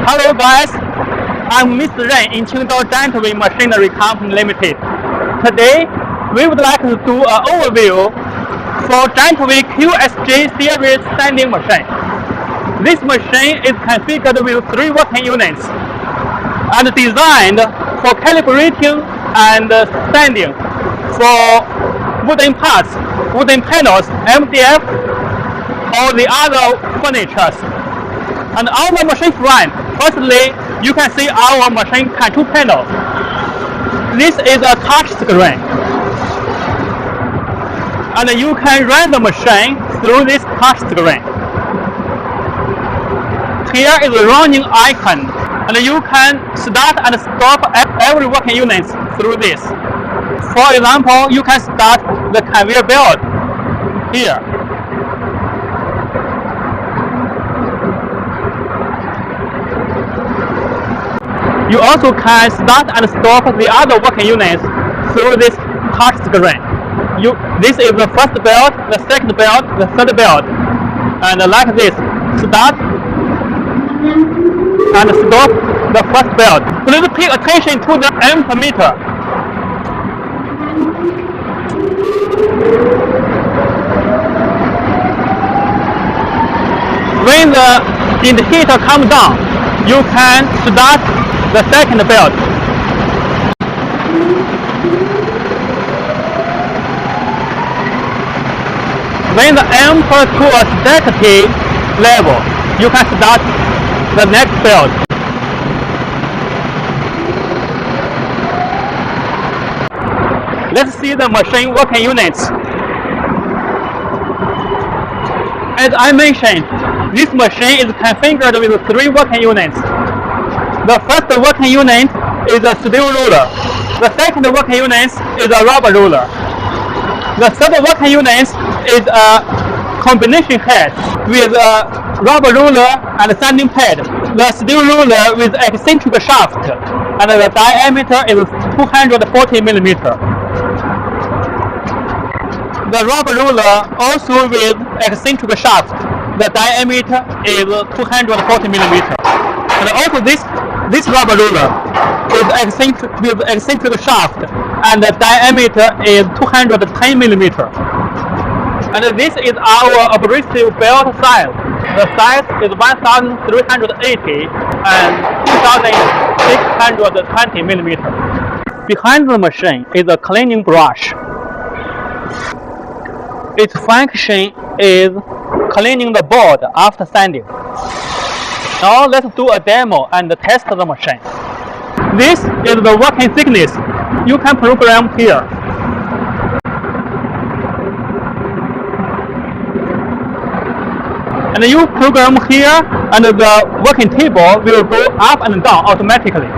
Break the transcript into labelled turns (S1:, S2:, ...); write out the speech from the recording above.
S1: Hello guys, I'm Mr. Ren in Qingdao Giantway Machinery Company Limited. Today, we would like to do an overview for Giantway QSG series sanding machine. This machine is configured with 3 working units and designed for calibrating and sanding for wooden parts, wooden panels, MDF, or the other furnitures. And on the machine front, firstly, you can see our machine control panel. This is a touch screen, and you can run the machine through this touch screen. Here is the running icon, and you can start and stop every working unit through this. For example, you can start the conveyor belt here. You also can start and stop the other working units through this touch screen. This is the first belt, the second belt, the third belt, and like this, start and stop the first belt. Please pay attention to the ammeter. When the indicator comes down, you can start the second belt. When the amper to a static level, you can start the next belt. Let's see the machine working units. As I mentioned, this machine is configured with 3 working units. The first working unit is a steel ruler. The second working unit is a rubber ruler. The third working unit is a combination head with a rubber ruler and a sanding pad. The steel ruler with eccentric shaft, and the diameter is 240 millimeters. The rubber ruler also with eccentric shaft. The diameter is 240 millimeters. And also this rubber ruler with eccentric shaft, and the diameter is 210 millimeters. And this is our abrasive belt size. The size is 1,380 and 2,620 millimeters. Behind the machine is a cleaning brush. Its function is cleaning the board after sanding. Now let's do a demo and test the machine. This is the working thickness. You can program here. And you program here, and the working table will go up and down automatically.